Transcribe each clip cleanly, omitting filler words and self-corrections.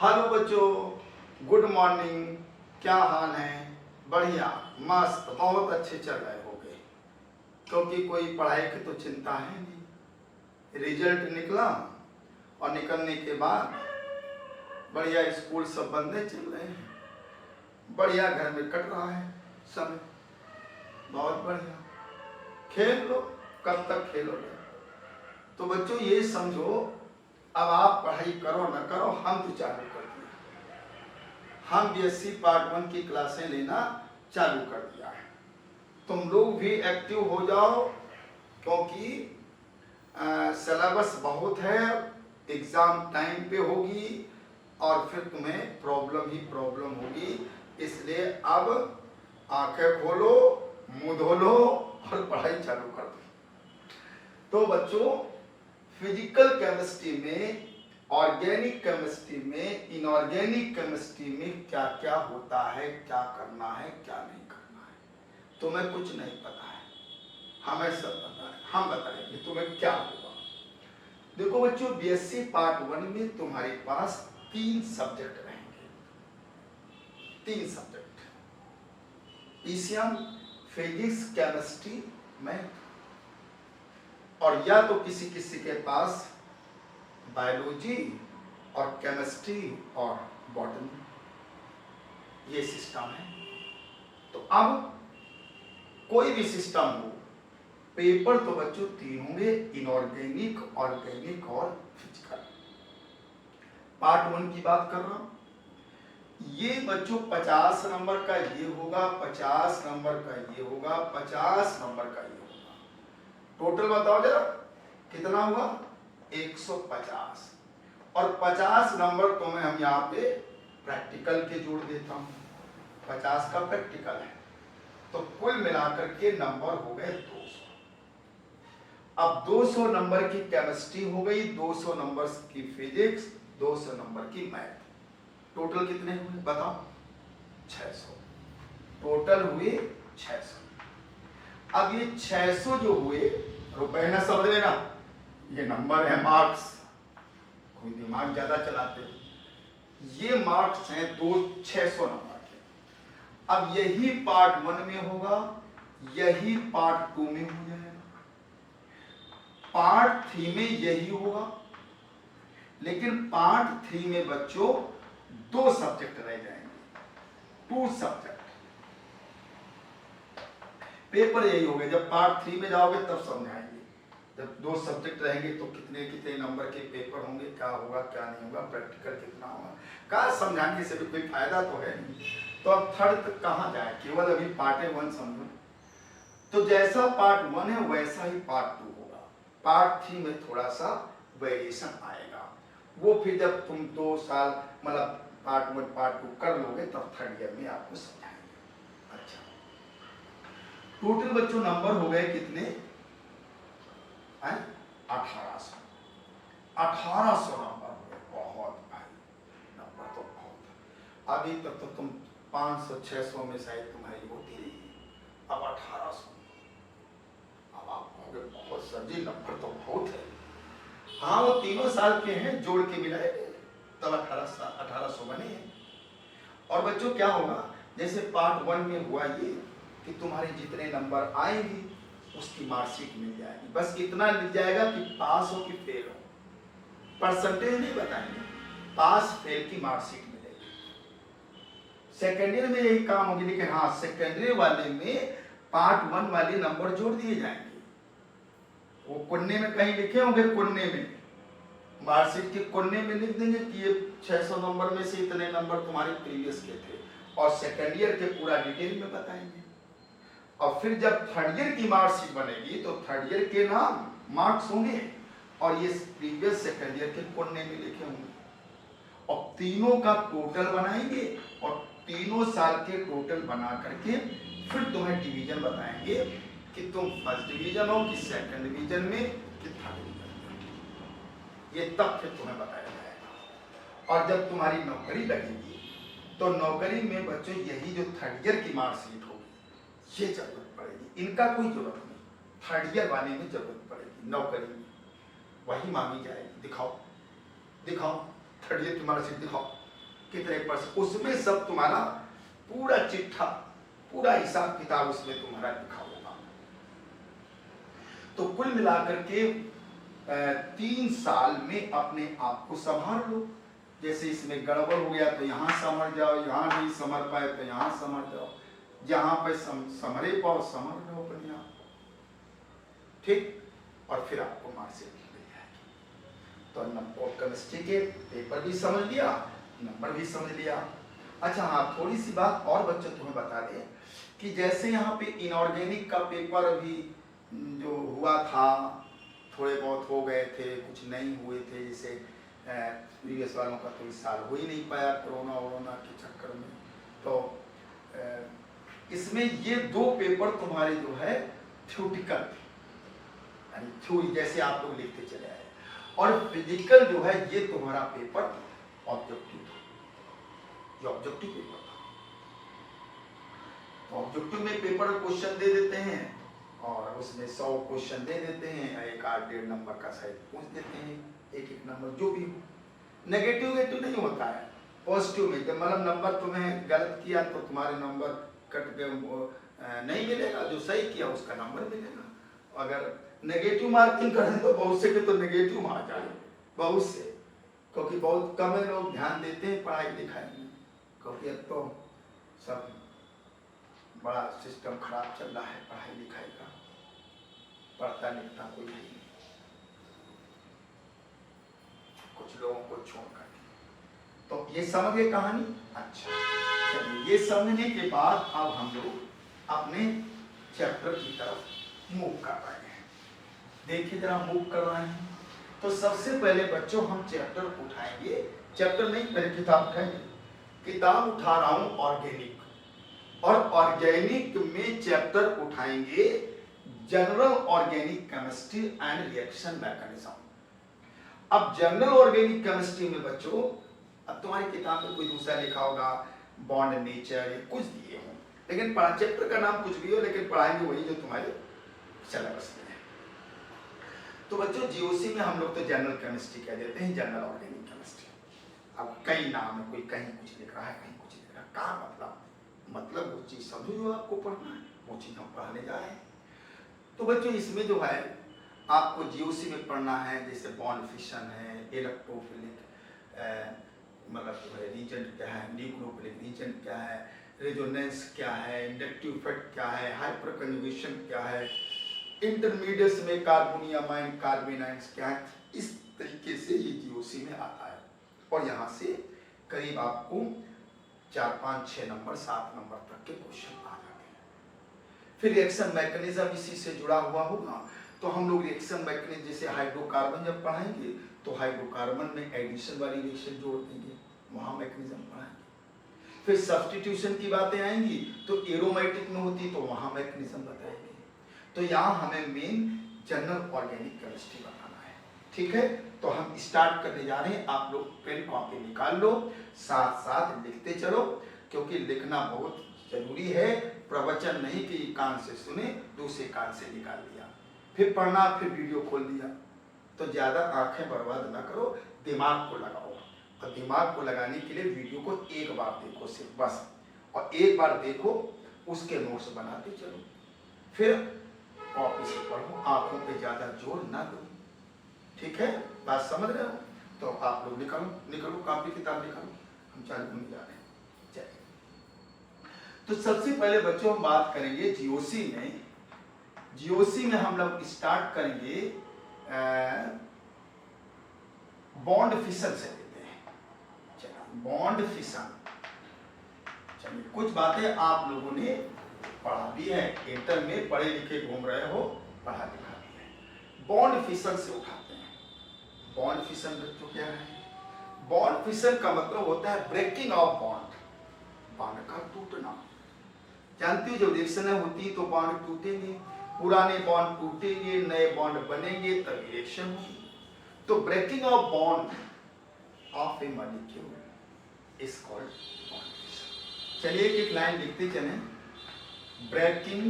Hello बच्चों, good morning. क्या हाल है? बढ़िया, मस्त, बहुत अच्छे चल रहे होंगे क्योंकि कोई पढ़ाई की तो चिंता है नहीं। रिजल्ट निकला और निकलने के बाद बढ़िया स्कूल सब बंदे चल रहे हैं, बढ़िया घर में कट रहा है समय, बहुत बढ़िया। खेल लो, कब तक खेलोगे? तो बच्चों ये समझो, अब आप पढ़ाई करो ना करो, हम तो चालू कर दिए। हम बीएससी पार्ट 1 की क्लासें लेना चालू कर दिया है। तुम लोग भी एक्टिव हो जाओ क्योंकि सिलेबस बहुत है, एग्जाम टाइम पे होगी और फिर तुम्हें प्रॉब्लम ही प्रॉब्लम होगी। इसलिए अब आंखें खोलो, मुंह धो लो और पढ़ाई चालू कर दो। तो बच्चों, फिजिकल केमिस्ट्री में, ऑर्गेनिक केमिस्ट्री में, इनऑर्गेनिक केमिस्ट्री में क्या क्या होता है, क्या करना है, क्या नहीं करना है, तुम्हें कुछ नहीं पता है, हमें सब पता है। हम बताएंगे तुम्हें क्या होगा। देखो बच्चों, बीएससी पार्ट 1 में तुम्हारे पास 3 सब्जेक्ट रहेंगे। 3 subject, PCM, physics, chemistry, math. और या तो किसी किसी के पास बायोलॉजी और केमिस्ट्री और बॉटनी, ये सिस्टम है। तो अब कोई भी सिस्टम हो, पेपर तो बच्चों 3 होंगे, इनऑर्गेनिक, ऑर्गेनिक और फिजिकल। पार्ट 1 की बात कर रहा हूं। ये बच्चों 50 नंबर का ये होगा, 50 नंबर का ये होगा, 50 नंबर का ये होगा। टोटल बताओ जरा कितना हुआ? 150। और 50 नंबर तो मैं हम यहाँ पे प्रैक्टिकल के जोड़ देता हूँ, 50 का प्रैक्टिकल है, तो कुल मिलाकर के नंबर हो गए 200। अब 200 नंबर की केमिस्ट्री हो गई, 200 नंबर की फिजिक्स, 200 नंबर की मैथ। टोटल कितने हुए बताओ? 600। टोटल हुए 600। अब ये 600 जो हुए, रुपए ना समझ लेना, ये नंबर है, मार्क्स। कोई दिमाग ज्यादा चलाते हो, ये मार्क्स हैं 600 नंबर के। अब यही पार्ट 1 में होगा, यही पार्ट 2 में हो जाएगा, पार्ट 3 में यही होगा। लेकिन पार्ट 3 में बच्चों 2 सब्जेक्ट रह जाएंगे, 2 सब्जेक्ट। पेपर यही होगा, जब पार्ट 3 में जाओगे तब समझाएंगे। जब 2 सब्जेक्ट रहेंगे तो कितने कितने नंबर के पेपर होंगे, क्या होगा क्या नहीं होगा, प्रैक्टिकल कितना होगा, क्या समझाने से भी कोई फायदा तो है नहीं। तो अब थर्ड तक कहाँ जाए, केवल अभी पार्ट 1 समझो। तो जैसा पार्ट 1 है वैसा ही पार्ट 2 होगा। पार्ट 3 में थोड़ा सा वेरिएशन आएगा, वो फिर जब तुम 2 साल मतलब पार्ट 1 पार्ट 2 कर लोगे तब थर्ड ईयर में आपको समझाएंगे। अच्छा, टोटल बच्चों नंबर हो गए कितने? 1800। 1800 नंबर हो गए, बहुत भाई, नंबर तो बहुत। अभी तक तो तुम 500-600 में शायद तुम्हारी होती रही, अब 1800। अब आप कहोगे बहुत सर जी, नंबर तो बहुत है। हाँ, वो तीनों साल के हैं, जोड़ के मिलाए तब 1800 बने हैं। और बच्चों क्या होगा, जैसे पार्ट 1 में हुआ ये कि तुम्हारे जितने नंबर आएंगे उसकी मार्कशीट मिल जाएगी। बस इतना मिल जाएगा कि पास हो कि फेल हो, परसेंटेज नहीं बताएंगे, पास फेल की मार्कशीट मिलेगी। सेकेंड ईयर में यही काम होगी, लेकिन हाँ, सेकेंड ईयर वाले में पार्ट 1 वाले नंबर जोड़ दिए जाएंगे। वो कोने में कहीं लिखे होंगे, कोने में मार्कशीट के कोने में लिख देंगे कि ये 600 नंबर में से इतने नंबर तुम्हारे प्रीवियस के थे, और सेकेंड ईयर के पूरा डिटेल में बताएंगे। और फिर जब थर्ड ईयर की मार्कशीट बनेगी तो थर्ड ईयर के नाम मार्क्स होंगे और ये प्रीवियस सेकेंड ईयर के कोने में लिखे होंगे, और तीनों का टोटल बनाएंगे और तीनों साल के टोटल बना करके फिर तुम्हें डिवीजन बताएंगे कि तुम फर्स्ट डिवीजन हो कि सेकंड डिवीजन में कि थर्ड डिवीजन में। ये तब फिर तुम्हें बताया जाएगा। और जब तुम्हारी नौकरी लगेगी तो नौकरी में बच्चों यही जो थर्ड ईयर की मार्कशीट होगी ये जरूरत पड़ेगी, इनका कोई जरूरत नहीं, थर्ड ईयर वाले में जरूरत पड़ेगी नौकरी में, वही मांगी जाएगी। दिखाओ दिखाओ थर्ड ईयर की मार्कशीट दिखाओ, कितने परसेंट, उसमें सब तुम्हारा पूरा चिट्ठा, पूरा हिसाब किताब उसमें तुम्हारा लिखा होगा। तो कुल मिलाकर के 3 साल में अपने आप को संभाल लो। जैसे इसमें गड़बड़ हो गया तो यहाँ संभल जाओ, यहाँ नहीं संभल पाए तो यहाँ संभल जाओ, जहाँ पे संभले पाओ संभल जाओ अपने आप, ठीक। और फिर आपको मार्कशीट मिल जाएगी। तो नंबर केमिस्ट्री के पेपर भी समझ लिया, नंबर भी समझ लिया। अच्छा हाँ, थोड़ी सी बात और बच्चों तुम्हें बता दें कि जैसे यहाँ पे इनऑर्गेनिक का पेपर अभी जो हुआ था, थोड़े बहुत हो गए थे, कुछ नहीं हुए थे, जैसे प्रीवियस वालों का तो इस साल हो ही नहीं पाया कोरोना के चक्कर में। तो इसमें ये 2 पेपर तुम्हारे जो है थ्योरेटिकल थे, यानी थ्योरी जैसे आप लोग लिखते चले आए, और फिजिकल जो है ये तुम्हारा पेपर ऑब्जेक्टिव था, ये ऑब्जेक्टिव पेपर था। ऑब्जेक्टिव में पेपर क्वेश्चन दे देते हैं और उसमें 100 क्वेश्चन दे देते हैं, 1-1.5 नंबर का शायद पूछ देते हैं, एक नंबर जो भी हो। नेगेटिव नहीं होता है, पॉजिटिव में जब मतलब नंबर तुम्हें गलत किया तो तुम्हारे नंबर कट के नहीं मिलेगा, जो सही किया उसका नंबर मिलेगा। अगर नेगेटिव मार्किंग करें तो बहुत से के तो नेगेटिव मार जाए, बहुत से, क्योंकि बहुत कम लोग ध्यान देते हैं पढ़ाई लिखाई में, क्योंकि अब तो सब बड़ा सिस्टम खराब चल रहा है पढ़ाई लिखाई का, पढ़ता लिखता कोई नहीं, कुछ लोगों को छोड़कर। तो ये समझ गए कहानी। अच्छा चलिए, ये समझने के बाद अब हम लोग अपने चैप्टर की तरफ मूव कर रहे हैं। देखिए जरा मूव कर रहे हैं। तो सबसे पहले बच्चों हम चैप्टर उठाएंगे, चैप्टर नहीं पहले किताब उठाएंगे। किताब उठा रहा हूं ऑर्गेनिक, और ऑर्गेनिक में चैप्टर उठाएंगे general organic chemistry and reaction mechanism. अब जनरल ऑर्गेनिक केमिस्ट्री में बच्चों, अब तुम्हारी किताब में कोई दूसरा लिखा होगा, बॉन्ड नेचर, ये कुछ दिए हों, लेकिन चैप्टर का नाम कुछ भी हो, लेकिन पढ़ाएंगे वही जो तुम्हारे सिलेबस में है। तो बच्चों जीओसी में हम लोग तो जनरल केमिस्ट्री कह देते हैं, जनरल ऑर्गेनिक केमिस्ट्री। अब कई नाम है, कोई कहीं कुछ लिख रहा है, कहीं कुछ लिख रहा है, क्या मतलब वो चीज समझो जो आपको पढ़ना है, वो चीज हम पढ़ने जा रहे हैं। तो बच्चों इसमें जो है आपको जीओसी में पढ़ना है, जैसे बॉन्ड फिशन है, इलेक्ट्रोफिलिक मतलब रीजेंट क्या है, न्यूक्लियोफिलिक रीजेंट क्या है, रेजोनेंस क्या है, इंडक्टिव इफेक्ट क्या है, हाइपर कन्जुगेशन क्या है, इंटरमीडिएट्स में कार्बोनियामाइन कार्बेनाइड्स क्या है। इस तरीके से ये जीओसी में आता है, और यहाँ से करीब आपको 4, 5, 6 नंबर 7 नंबर तक के क्वेश्चन आ जाते हैं। फिर रिएक्शन मैकेनिज्म इसी से जुड़ा हुआ होगा, तो हम लोग रिएक्शन मैकेनिज्म जैसे हाइड्रोकार्बन जब पढ़ाएंगे तो हाइड्रोकार्बन में एडिशन वाली रिएक्शन जोड़ देंगे, वहां मैकेनिज्म पढ़ाएंगे। फिर सब्स्टिट्यूशन की बातें आएंगी तो एरोमेटिक में होती तो वहां मैकेनिज्म बताएंगे। तो यहाँ हमें मेन जनरल ऑर्गेनिक केमिस्ट्री बताना है, ठीक है। तो हम स्टार्ट करने जा रहे हैं, आप लोग पेन कॉपी निकाल लो, साथ साथ लिखते चलो, क्योंकि लिखना बहुत जरूरी है। प्रवचन नहीं कि कान से सुने दूसरे कान से निकाल दिया, फिर पढ़ना, फिर वीडियो खोल दिया, तो ज्यादा आंखें बर्बाद ना करो, दिमाग को लगाओ। और दिमाग को लगाने के लिए वीडियो को एक बार देखो सिर्फ बस, और एक बार देखो उसके नोट्स बनाते चलो, फिर कॉपी से पढ़ो, आंखों पे ज्यादा जोर ना दो, ठीक है। बात समझ रहे हो? तो आप लोग निकलो कॉपी किताब निकालो, हम चालू होने जा रहे हैं। चलिए, तो सबसे पहले बच्चों हम बात करेंगे जीओसी में। जीओसी में हम लोग स्टार्ट करेंगे बॉन्ड फिशन से लेते हैं। चलिए बॉन्ड फिशन, चलिए कुछ बातें आप लोगों ने पढ़ा भी है, इंटर में पढ़े लिखे घूम रहे हो, पढ़ा लिखा भी है। बॉन्ड फिशन से उठाते हैं। बॉन्ड फिशन बच्चों क्या है? बॉन्ड फिशन का मतलब होता है ब्रेकिंग ऑफ बॉन्ड, बॉन्ड का टूटना। जानती हो जब रिएक्शनें होती तो बॉन्ड टूटेंगे, पुराने बॉन्ड टूटेंगे, नए बॉन्ड बनेंगे, तब रिएक्शन होगी। तो breaking of bond of a molecule is called bond fission. चलिए एक लाइन लिखते चलें, breaking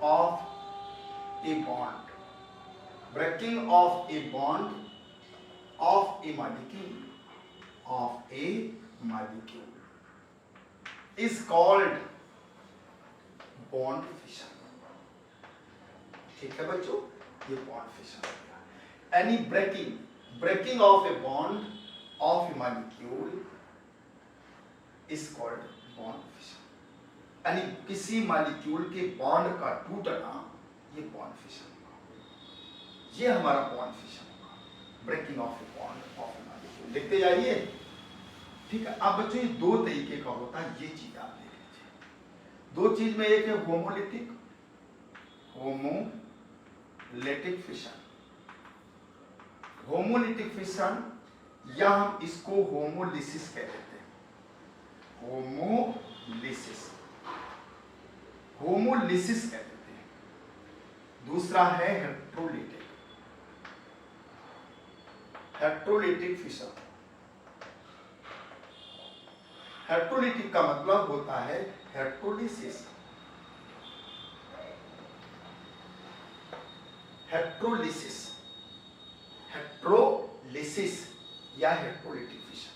of a bond, breaking of a bond of a molecule of a molecule is called bond fission. ठीक है बच्चों, ये bond fission हो गया. Any breaking of a bond of a molecule is called bond fission. यानी किसी molecule के bond का टूटना ये बॉन्ड फिशन होगा. ये हमारा बॉन्ड फिशन होगा, breaking of a bond of a molecule. लिखते जाइए. ठीक है. अब बच्चों ये दो तरीके का होता है, ये चीज आप देख लीजिए. दो चीज में एक है होमोलिटिक फिशन. होमोलिटिक फिशन या हम इसको होमोलिसिस कह देते हैं. होमोलिसिस कह देते हैं. दूसरा है हेट्रोलिटिक फिशन. हेट्रोलिटिक का मतलब होता है हेट्रोलिसिस. हेट्रोलिसिस या हेट्रोलिटिक फिशन.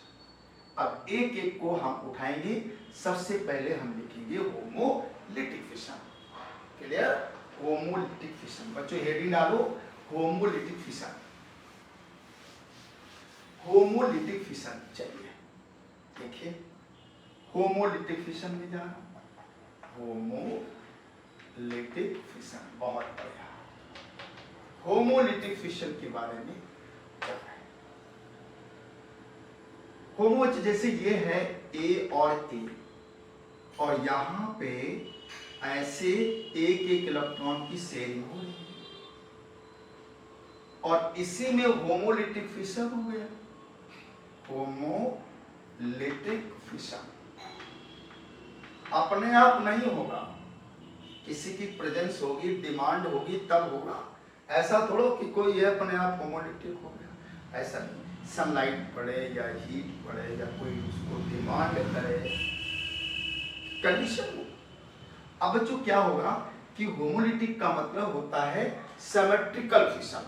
अब एक एक को हम उठाएंगे. सबसे पहले हम लिखेंगे homolytic fission. Clear? Homolytic fission. बच्चों हेडिंग डालो, होमोलिटिक फिशन. Homolytic fission. चलिए देखिए, होमोलिटिक फिशन में जा रहा हूं. होमोलिटिक फिशन, बहुत बढ़िया. होमोलिटिक फिशन के बारे में होमो जैसे ये है ए और ए, और यहां पे ऐसे एक इलेक्ट्रॉन की शेयरिंग हो रही है, और इसी में होमोलिटिक फिशन हो गया. होमोलिटिक फिशन अपने आप नहीं होगा, किसी की प्रेजेंस होगी, डिमांड होगी तब होगा. ऐसा थोड़ा कि कोई ये अपने आप होमोलिटिक हो गया, ऐसा नहीं. सनलाइट पड़े या हीट पड़े या कोई उसको डिमांड करे, कंडीशन हो. अब बच्चों क्या होगा कि होमोलिटिक का मतलब होता है सिमेट्रिकल फिशन.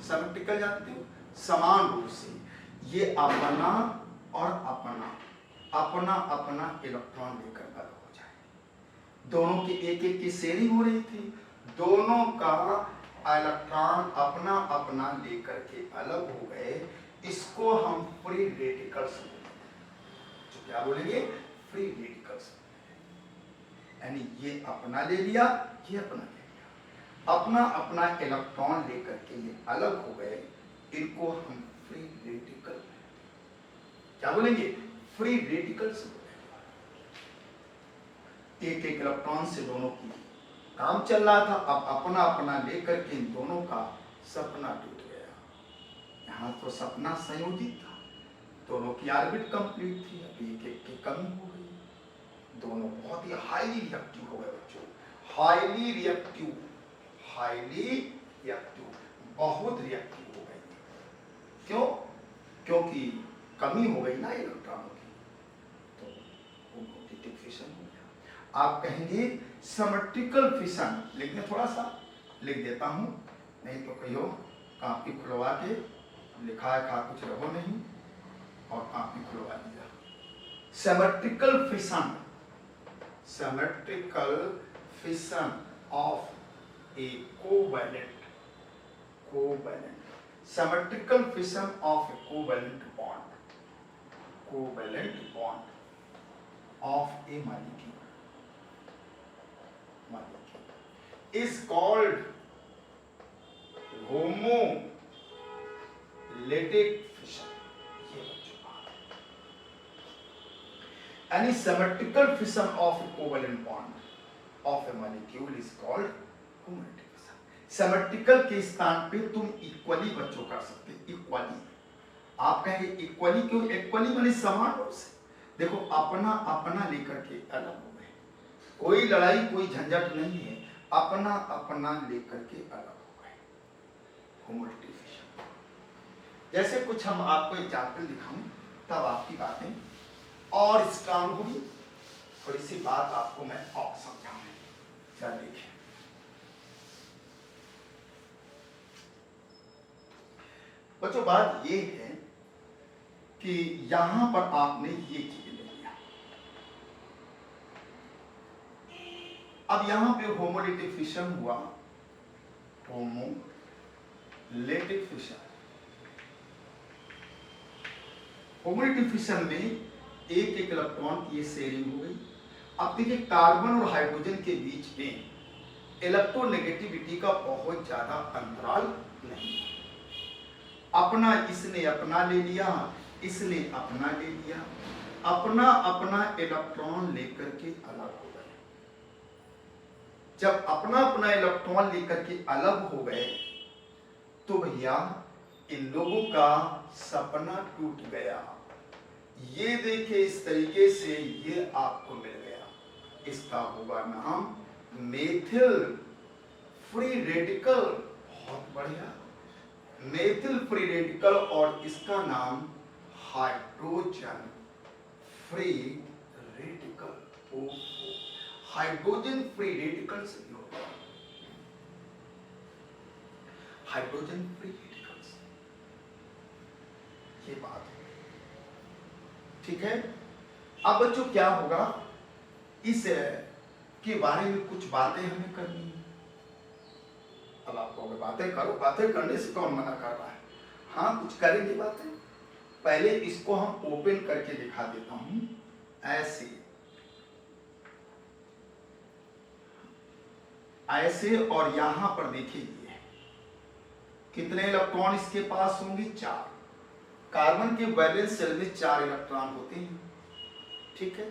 सिमेट्रिकल जानते हो? समान रूप से ये अपना और अपना इलेक्ट्रॉन लेकर अलग हो जाए. दोनों की एक की शेयरिंग हो रही थी, दोनों का इलेक्ट्रॉन अपना लेकर के अलग हो गए. इसको हम फ्री रेडिकल्स बोलेंगे. तो क्या बोलेंगे? Free radicals. यानी ये अपना ले लिया, ये अपना ले लिया, अपना इलेक्ट्रॉन लेकर के ये अलग हो गए. इनको हम फ्री रेडिकल क्या बोलेंगे? फ्री रेडिकल्स बोलेंगे. एक इलेक्ट्रॉन से दोनों की काम चल रहा था, अब अपना लेकर के इन दोनों का सपना टूट गया. यहाँ तो सपना संयोजित था, दोनों की ऑर्बिट कंप्लीट थी, अभी एक की कमी हो गई. दोनों बहुत ही हाईली रिएक्टिव हो गए बच्चों. हाईली रिएक्टिव, बहुत रिएक्टिव हो गए. क्यों? क्योंकि कमी हो गई ना इलेक्ट्रॉनों की, तो होमोलिटिक फिशन हो गया. आप कहेंगे सिमेट्रिकल फिशन. लिखने थोड़ा सा लिख देता हूं, नहीं तो कहियो कॉपी खुलवा के लिखा है खा कुछ रहो नहीं, और कॉपी खुलवा दिया. Symmetrical fission of A covalent. Symmetrical fission of a covalent bond of a molecule is called homolytic fission. Any symmetrical fission of a covalent bond of a molecule is called homolytic. Symmetrical के स्थान पे तुम equally बच्चों कर सकते. Equally आप कहेंगे equally क्यों? इक्वली माने समान रूप से. देखो अपना लेकर के अलग हो गए, कोई लड़ाई कोई झंझट नहीं है, अपना लेकर के अलग हो गए. Homolytic fission. जैसे कुछ हम आपको एग्जाम्पल दिखाऊं तब आपकी बातें और स्ट्रांग होगी. थोड़ी सी बात आपको मैं और समझाऊंगा. क्या देखिए, बच्चों बात ये है कि यहां पर आपने ये चीज ले लिया। अब यहां पे होमोलिटिक फिशन हुआ, होमोलिटिक फिशन। होमोलिटिक फिशन में एक एक इलेक्ट्रॉन की शेयरिंग हो गई। अब देखिए कार्बन और हाइड्रोजन के बीच में इलेक्ट्रोनेगेटिविटी का बहुत ज्यादा अंतराल नहीं, अपना इसने अपना ले लिया, इसने अपना ले लिया, अपना अपना इलेक्ट्रॉन लेकर के अलग हो गए। जब अपना अपना इलेक्ट्रॉन लेकर के अलग हो गए तो भैया इन लोगों का सपना टूट गया। ये देखिए इस तरीके से ये आपको मिल गया, इसका होगा नाम मेथिल फ्री रेडिकल। बहुत बढ़िया, मेथिल फ्री रेडिकल, और इसका नाम hydrogen free radical. Hydrogen free radical से भी होगा, हाइड्रोजन फ्री रेडिकल्स, ये बात है। ठीक है, अब बच्चों क्या होगा, इस के बारे में कुछ बातें हमें करनी है। अब आप कहोगे बातें करो, बातें करने से कौन मना कर रहा है? हाँ कुछ करेंगे बातें। पहले इसको हम ओपन करके दिखा देता हूं, ऐसे ऐसे, और यहां पर देखिए कितने इलेक्ट्रॉन इसके पास होंगे? 4। कार्बन के वैलेंस शेल में 4 इलेक्ट्रॉन होते हैं, ठीक है,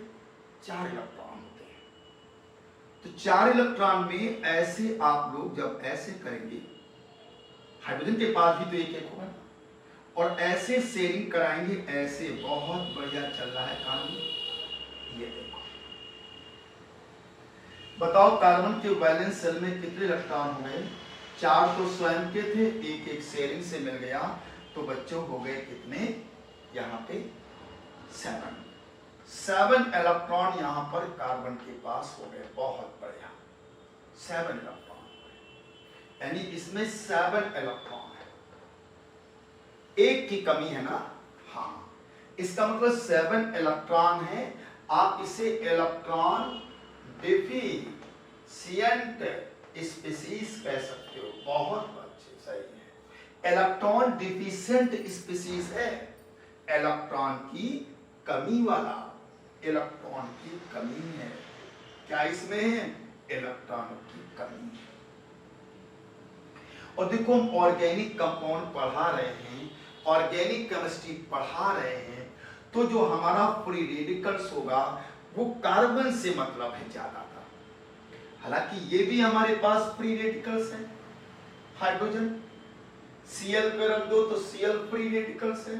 4 इलेक्ट्रॉन होते हैं। तो 4 इलेक्ट्रॉन में ऐसे आप लोग जब ऐसे करेंगे, हाइड्रोजन के पास भी तो एक एक होगा, और ऐसे शेयरिंग कराएंगे, ऐसे बहुत बढ़िया चल रहा है काम। ये देखो, बताओ कार्बन के वैलेंस शेल में कितने इलेक्ट्रॉन हो गए? 4 तो स्वयं के थे, एक एक शेयरिंग से मिल गया, तो बच्चों हो गए कितने? यहाँ पे 7 इलेक्ट्रॉन यहाँ पर कार्बन के पास हो गए। बहुत बढ़िया, 7 इलेक्ट्रॉन, यानी इसमें 7 इलेक्ट्रॉन है, एक की कमी है ना? हाँ, इसका मतलब 7 इलेक्ट्रॉन है। आप इसे इलेक्ट्रॉन डिफिशिएंट स्पीशीज कह सकते हो। बहुत अच्छे, सही है, इलेक्ट्रॉन डिफिशिएंट स्पीशीज है, इलेक्ट्रॉन की कमी वाला, इलेक्ट्रॉन की कमी है। क्या इसमें है? इलेक्ट्रॉन की कमी है। और देखो हम ऑर्गेनिक कंपाउंड पढ़ा रहे हैं, ऑर्गेनिक केमिस्ट्री पढ़ा रहे हैं, तो जो हमारा फ्री रेडिकल्स होगा वो कार्बन से मतलब है ज्यादातर। हालांकि ये भी हमारे पास फ्री रेडिकल्स है, हाइड्रोजन Cl पे रख दो तो Cl फ्री रेडिकल्स है,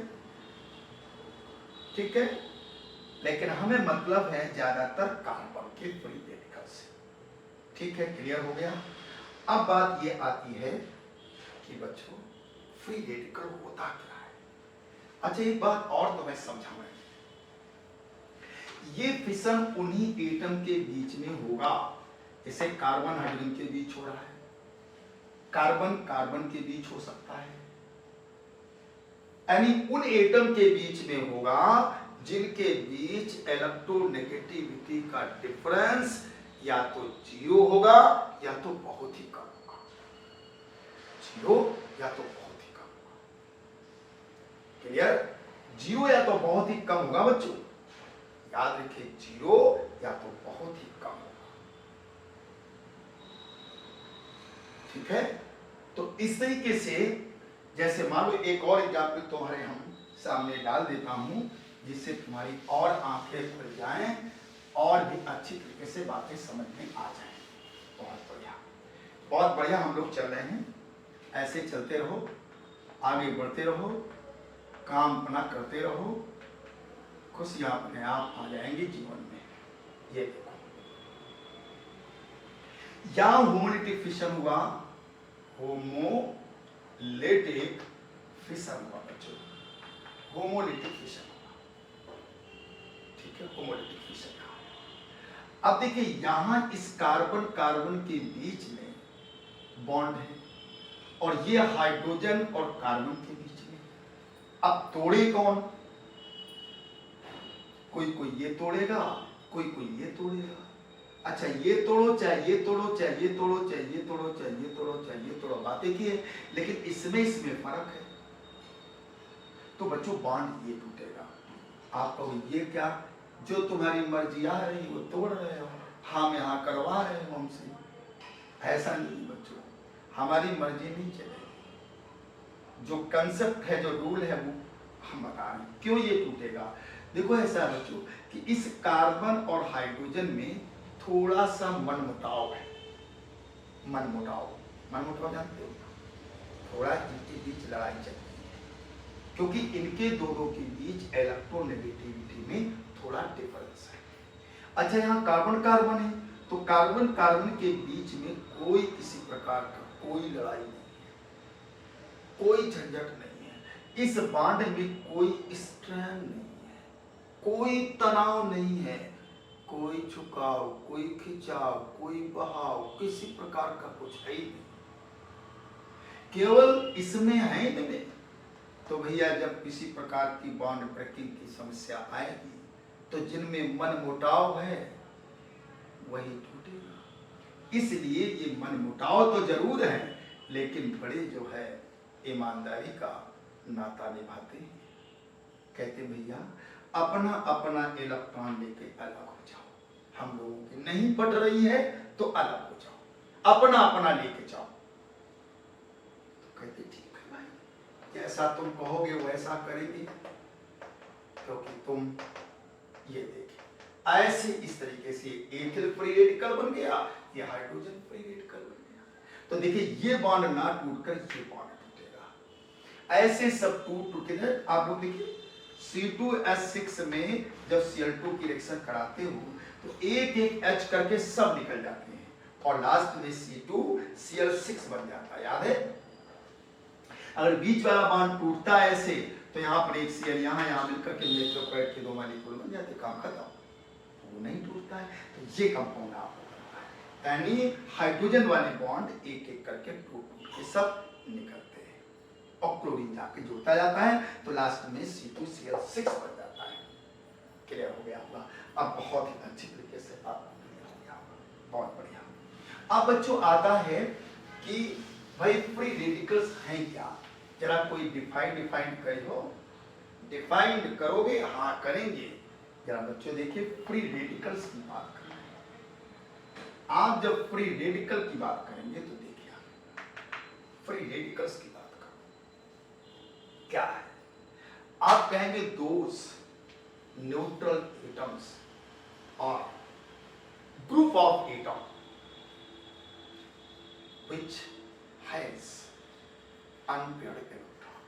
ठीक है, लेकिन हमें मतलब है ज्यादातर कार्बन के फ्री रेडिकल से। ठीक है, क्लियर हो गया। अब बात ये आती है कि बच्चों फ्री रेडिकल होता क्या है? अच्छा एक बात और तुम्हें समझाऊं, ये फिशन उन्हीं एटम के बीच में होगा, जैसे कार्बन हाइड्रोजन के बीच हो रहा है, कार्बन कार्बन के बीच हो सकता है, यानी उन एटम के बीच में होगा जिनके बीच इलेक्ट्रोनेगेटिविटी का डिफरेंस या तो 0 होगा या तो बहुत ही कम होगा, 0 या तो बहुत ही कम होगा। क्लियर? 0 या तो बहुत ही कम होगा बच्चों, याद रखिए, 0 या तो बहुत ही कम होगा। ठीक है, तो इस तरीके से, जैसे मान लो एक और एग्जाम्पल तुम्हारे हम सामने डाल देता हूं, जिससे तुम्हारी और आंखें खुल जाएं और भी अच्छी तरीके से बातें समझ में आ जाएं। बहुत बढ़िया, बहुत बढ़िया हम लोग चल रहे हैं, ऐसे चलते रहो, आगे बढ़ते रहो, काम अपना करते रहो, खुशियां अपने आप आ जाएंगी जीवन में। ये देखो, यहां होमोलिटिक फिशन हुआ, होमोलिटिक फिशन हुआ बच्चों, होमोलिटिक फिशन हुआ, ठीक है, होमोलिटिक फिशन। अब देखिए यहां इस कार्बन कार्बन के बीच में बॉन्ड है, और ये हाइड्रोजन और कार्बन के बीच में। अब तोड़े कौन? कोई कोई ये तोड़ेगा, कोई कोई ये तोड़ेगा। अच्छा ये तोड़ो चाहे ये तोड़ो, चाहे ये तोड़ो, चाहे ये तोड़ो, चाहे ये तोड़ो, चाहे ये तोड़ो, बातें की है, लेकिन इसमें फर्क है। तो बच्चों बॉन्ड ये टूटेगा। आप कहो ये क्या, जो तुम्हारी मर्जी आ रही वो तोड़ रहे हो, हम यहाँ करवा रहे हो हमसे। ऐसा नहीं बच्चों, हमारी मर्जी नहीं चलेगी। जो कंसेप्ट है, जो रूल है, वो हम बता रहे हैं। क्यों ये टूटेगा? देखो ऐसा है बच्चों कि इस कार्बन और हाइड्रोजन में थोड़ा सा मनमुटाव है। मनमुटाव जानते हो? थोड़ा इनके बीच लड़ाई चलती है, क्योंकि इनके दोनों के बीच इलेक्ट्रोनेगेटिविटी में थोड़ा डिफरेंस है। अच्छा यहाँ कार्बन कार्बन है, तो कार्बन कार्बन के बीच में कोई किसी प्रकार का कोई लड़ाई नहीं है, कोई झंझट नहीं है। इस बॉन्ड में कोई स्ट्रेन नहीं है, कोई तनाव नहीं है, कोई झुकाव, कोई खिंचाव, कोई बहाव, किसी प्रकार का कुछ है ही नहीं। केवल इसमें है इनमें। तो भैया जब किसी प्रकार की बॉन्ड ब्रेकिंग की समस्या आएगी तो जिनमें मनमुटाव है वही टूटेगा। इसलिए ये मनमुटाव तो जरूर है, लेकिन बड़े जो है ईमानदारी का नाता निभाते हैं। कहते भैया अपना अपना इलेक्ट्रॉन लेके अलग हो जाओ, हम लोगों की नहीं पट रही है तो अलग हो जाओ, अपना अपना लेके जाओ। तो कहते ठीक है भाई, जैसा तुम कहोगे वैसा करेंगे, क्योंकि तुम ये देखिए ऐसे इस तरीके से एथिल फ्री रेडिकल बन गया, ये हाइड्रोजन फ्री रेडिकल बन गया। तो देखिए ये बॉन्ड ना टूटकर ये बॉन्ड टूटेगा। ऐसे सब टूट के आप लोग देखिए C2H6 में जब Cl2 की रिएक्शन कराते हो तो एक एक H करके सब निकल जाते हैं और लास्ट में C2Cl6 बन जाता है, याद है? अगर बीच वाला बॉन्ड टूटता है ऐसे तो यहाँ पर एक Cl यहाँ मिलकर के इलेक्ट्रोक्राइड के 2 मॉलिक्यूल बन जाते, काम खत्म। वो नहीं टूटता है तो ये कंपाउंड आपको करना है, यानी हाइड्रोजन वाले बॉन्ड एक एक करके टूट के सब निकलते हैं और क्लोरीन जाके जुड़ता जाता है तो लास्ट में C2Cl6 बन जाता है। क्लियर हो गया होगा? अब बहुत ही अच्छी तरीके से आप क्लियर हो गया होगा, बहुत बढ़िया। अब बच्चों आता है कि भाई फ्री रेडिकल्स हैं क्या? जरा कोई डिफाइंड करो, डिफाइंड करोगे? हाँ करेंगे। जरा बच्चों देखिए फ्री रेडिकल्स की बात कर रहे हैं। आप जब फ्री रेडिकल की बात करेंगे तो देखिए फ्री रेडिकल्स की बात करो क्या है। आप कहेंगे दोस न्यूट्रल एटम्स और group of atom which has unpaired electron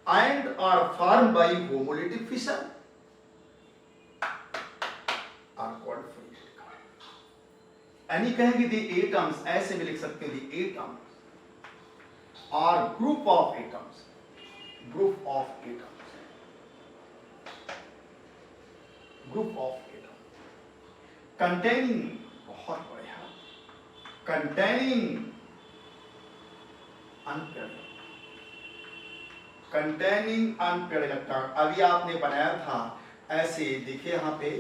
and are formed by homolytic fission are called free radical। यानी कहेंगे the atoms, ऐसे भी लिख सकते हैं the atoms or group of atoms containing, बहुत बढ़िया, containing unpaired electron। अभी आपने बनाया था ऐसे, देखिए यहाँ पे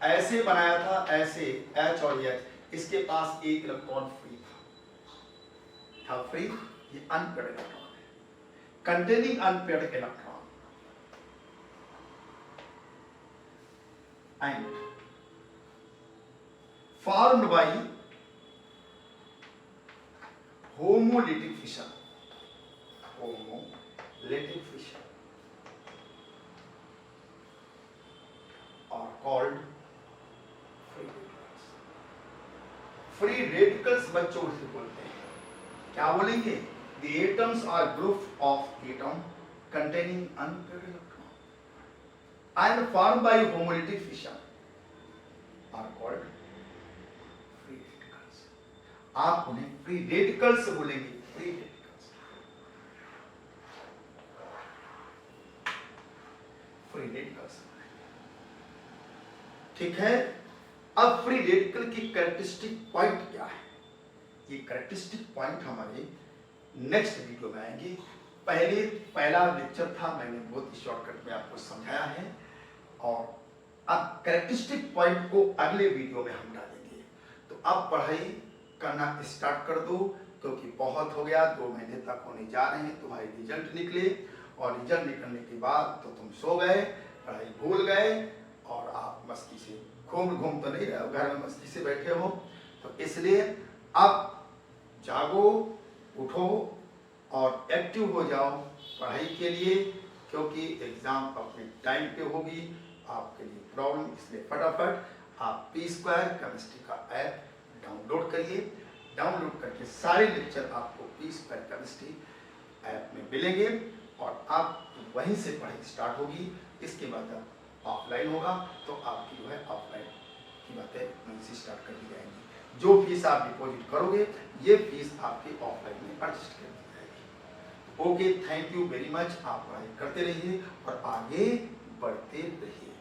ऐसे बनाया था, ऐसे H और H, इसके पास एक इलेक्ट्रॉन फ्री था फ्री, ये अनपेयर्ड इलेक्ट्रॉन है। containing unpaired electron and formed by homolytic fission are called free radicals। Free radicals बच्चों से बोलते हैं, क्या बोलेंगे? The atoms are group of atom containing unpaired electron and formed by homolytic fission are called free radicals। आप उन्हें free radicals बोलेंगे, free radicals, free radicals. ठीक है। अब फ्री रेडिकल की कैरेक्टरिस्टिक पॉइंट क्या है? ये कैरेक्टरिस्टिक पॉइंट हमारे नेक्स्ट वीडियो में आएंगे। पहला लेक्चर था, मैंने बहुत ही शॉर्टकट में आपको समझाया है। और अब कैरेक्टरिस्टिक पॉइंट को अगले वीडियो में हम डालेंगे। तो अब पढ़ाई करना स्टार्ट कर दो, क्योंकि बहुत हो गया, 2 महीने तक होने जा रहे हैं, तुम्हारे रिजल्ट निकले और रिजल्ट निकलने के बाद तो तुम सो गए, पढ़ाई भूल गए और आप मस्ती से घूम तो नहीं रहे हो, घर में मस्ती से बैठे हो। तो इसलिए अब जागो, उठो और एक्टिव हो जाओ पढ़ाई के लिए, क्योंकि एग्जाम अपने टाइम पे होगी, आपके लिए प्रॉब्लम। इसलिए फटाफट आप पी स्क्वायर केमिस्ट्री का ऐप डाउनलोड करिए। डाउनलोड करके सारे लेक्चर आपको पी स्क्वायर केमिस्ट्री ऐप में मिलेंगे और आप वहीं से पढ़ाई स्टार्ट होगी। इसके बाद ऑफलाइन होगा तो आपकी जो है ऑफलाइन की बातें वहीं से स्टार्ट कर दी जाएंगी। जो फीस आप डिपॉजिट करोगे ये फीस आपकी ऑफलाइन में एडजस्ट कर दी जाएगी। Okay, thank you very much. आप पढ़ाई करते रहिए और आगे बढ़ते रहिए।